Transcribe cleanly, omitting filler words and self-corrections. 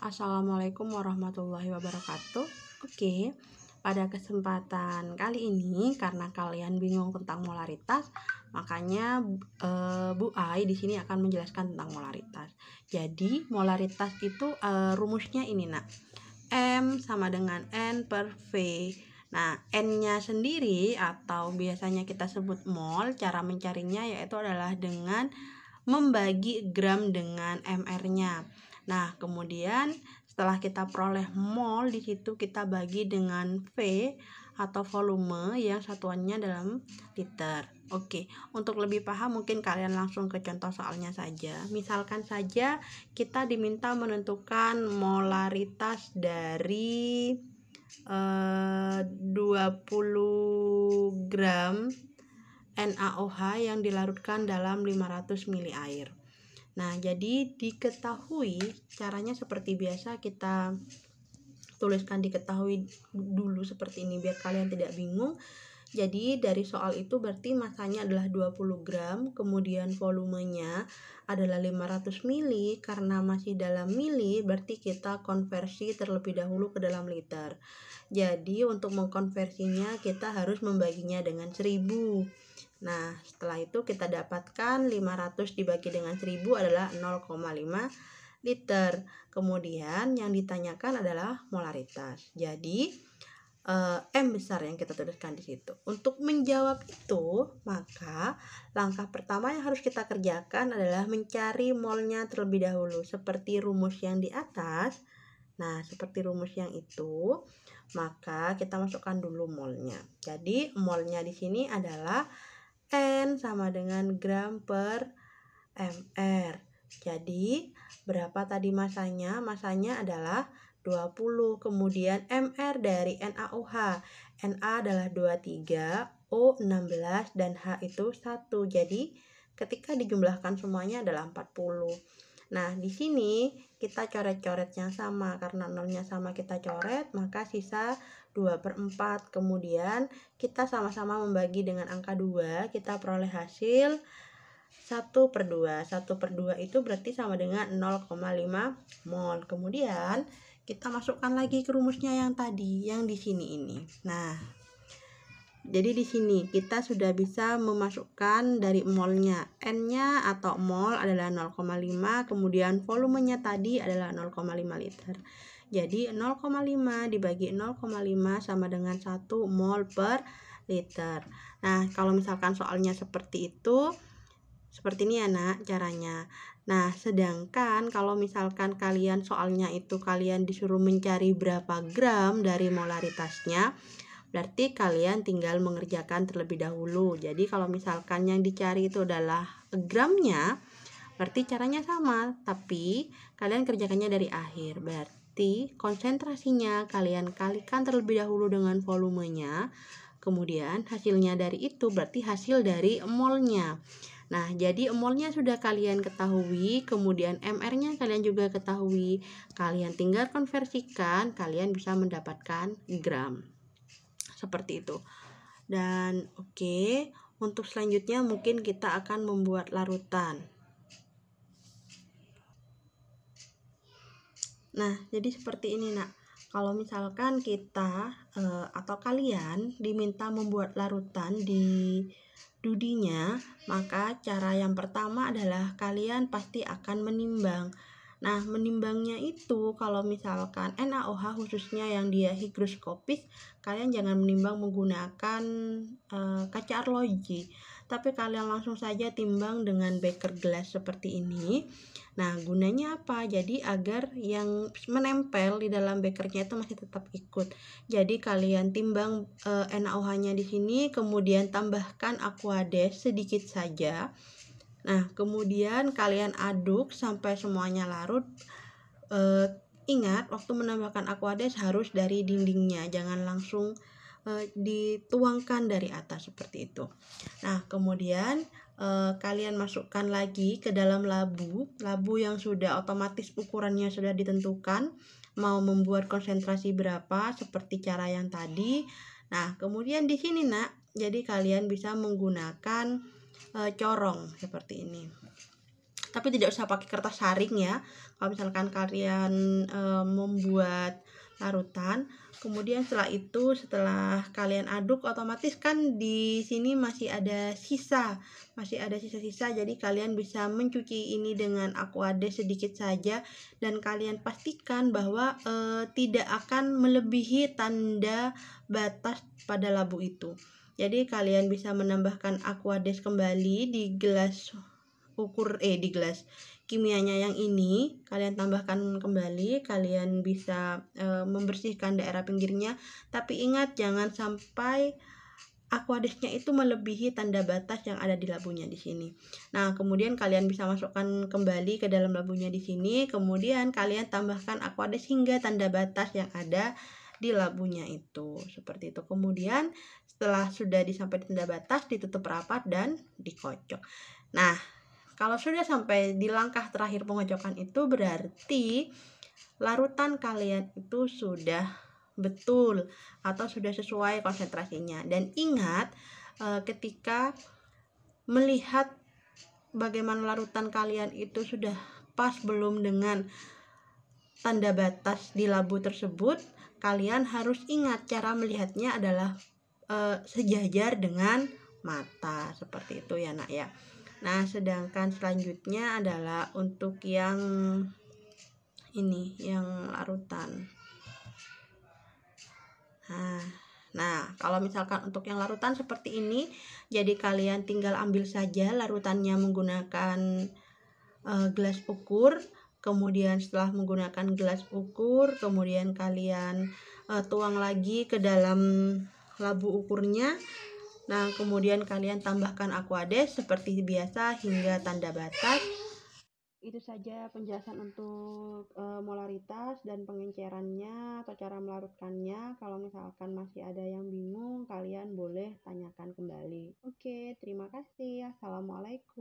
Assalamualaikum warahmatullahi wabarakatuh. Oke, pada kesempatan kali ini karena kalian bingung tentang molaritas, makanya Bu Ai di sini akan menjelaskan tentang molaritas. Jadi, molaritas itu rumusnya ini, Nak. M sama dengan N per V. Nah, N-nya sendiri atau biasanya kita sebut mol, cara mencarinya yaitu adalah dengan membagi gram dengan mr-nya. Nah, kemudian setelah kita peroleh mol, di situ kita bagi dengan V atau volume yang satuannya dalam liter. Oke, untuk lebih paham mungkin kalian langsung ke contoh soalnya saja. Misalkan saja kita diminta menentukan molaritas dari 20 gram NaOH yang dilarutkan dalam 500 ml air. Nah, jadi diketahui caranya seperti biasa, kita tuliskan diketahui dulu seperti ini biar kalian tidak bingung. Jadi dari soal itu berarti masanya adalah 20 gram, kemudian volumenya adalah 500 mili. Karena masih dalam mili, berarti kita konversi terlebih dahulu ke dalam liter. Jadi untuk mengkonversinya kita harus membaginya dengan 1000. Nah, setelah itu kita dapatkan 500 dibagi dengan 1000 adalah 0,5 liter. Kemudian yang ditanyakan adalah molaritas. Jadi M besar yang kita tuliskan di situ. Untuk menjawab itu, maka langkah pertama yang harus kita kerjakan adalah mencari molnya terlebih dahulu, seperti rumus yang di atas. Nah, seperti rumus yang itu, maka kita masukkan dulu molnya. Jadi molnya di sini adalah N sama dengan gram per mr. Jadi berapa tadi masanya? Masanya adalah 20. Kemudian mr dari NaOH. Na adalah 23, O 16, dan H itu 1. Jadi ketika dijumlahkan semuanya adalah 40. Nah, di sini kita coret-coret yang sama. Karena nolnya sama kita coret, maka sisa 2/4. Kemudian kita sama-sama membagi dengan angka 2, kita peroleh hasil 1/2. 1/2 itu berarti sama dengan 0,5 mol. Kemudian kita masukkan lagi ke rumusnya yang tadi, yang di sini ini. Nah, jadi di sini kita sudah bisa memasukkan dari molnya. N-nya atau mol adalah 0,5, kemudian volumenya tadi adalah 0,5 liter. Jadi 0,5 dibagi 0,5 sama dengan 1 mol per liter. Nah, kalau misalkan soalnya seperti itu, seperti ini ya, Nak, caranya. Nah, sedangkan kalau misalkan kalian soalnya itu kalian disuruh mencari berapa gram dari molaritasnya, berarti kalian tinggal mengerjakan terlebih dahulu. Jadi kalau misalkan yang dicari itu adalah gramnya, berarti caranya sama, tapi kalian kerjakannya dari akhir. Berarti konsentrasinya kalian kalikan terlebih dahulu dengan volumenya, kemudian hasilnya dari itu berarti hasil dari molnya. Nah, jadi molnya sudah kalian ketahui, kemudian mr-nya kalian juga ketahui. Kalian tinggal konversikan, kalian bisa mendapatkan gram. Seperti itu. Dan oke, untuk selanjutnya mungkin kita akan membuat larutan. Nah, jadi seperti ini, Nak. Kalau misalkan kita atau kalian diminta membuat larutan di dudinya, maka cara yang pertama adalah kalian pasti akan menimbang. Nah, menimbangnya itu kalau misalkan NaOH khususnya yang dia higroskopis, kalian jangan menimbang menggunakan kaca arloji, tapi kalian langsung saja timbang dengan beker gelas seperti ini. Nah, gunanya apa? Jadi agar yang menempel di dalam bekernya itu masih tetap ikut. Jadi kalian timbang NaOH-nya di sini, kemudian tambahkan Aquades sedikit saja. Nah, kemudian kalian aduk sampai semuanya larut. Ingat, waktu menambahkan Aquades harus dari dindingnya, jangan langsung dituangkan dari atas seperti itu. Nah, kemudian kalian masukkan lagi ke dalam labu yang sudah otomatis ukurannya sudah ditentukan, mau membuat konsentrasi berapa seperti cara yang tadi. Nah, kemudian di sini, Nak, jadi kalian bisa menggunakan corong seperti ini. tapi tidak usah pakai kertas saring ya. Kalau misalkan kalian membuat larutan, kemudian setelah kalian aduk, otomatis kan di sini masih ada sisa-sisa, jadi kalian bisa mencuci ini dengan Aquades sedikit saja, dan kalian pastikan bahwa tidak akan melebihi tanda batas pada labu itu. Jadi kalian bisa menambahkan Aquades kembali di gelas di gelas kimianya yang ini, kalian tambahkan kembali. Kalian bisa membersihkan daerah pinggirnya, tapi ingat jangan sampai Aquadesnya itu melebihi tanda batas yang ada di labunya di sini. Nah, kemudian kalian bisa masukkan kembali ke dalam labunya di sini, kemudian kalian tambahkan Aquades hingga tanda batas yang ada di labunya itu. Seperti itu. Kemudian setelah sudah sampai tanda batas, ditutup rapat dan dikocok. Nah, kalau sudah sampai di langkah terakhir pengocokan itu, berarti larutan kalian itu sudah betul atau sudah sesuai konsentrasinya. Dan ingat, ketika melihat bagaimana larutan kalian itu sudah pas belum dengan tanda batas di labu tersebut, kalian harus ingat cara melihatnya adalah sejajar dengan mata, seperti itu ya nak ya. Nah, sedangkan selanjutnya adalah untuk yang ini, yang larutan. Nah, kalau misalkan untuk yang larutan seperti ini, jadi kalian tinggal ambil saja larutannya menggunakan gelas ukur. Kemudian setelah menggunakan gelas ukur, kemudian kalian tuang lagi ke dalam labu ukurnya. Nah, kemudian kalian tambahkan Aquades seperti biasa hingga tanda batas. Itu saja penjelasan untuk molaritas dan pengencerannya atau cara melarutkannya. Kalau misalkan masih ada yang bingung, kalian boleh tanyakan kembali. Oke, terima kasih. Assalamualaikum.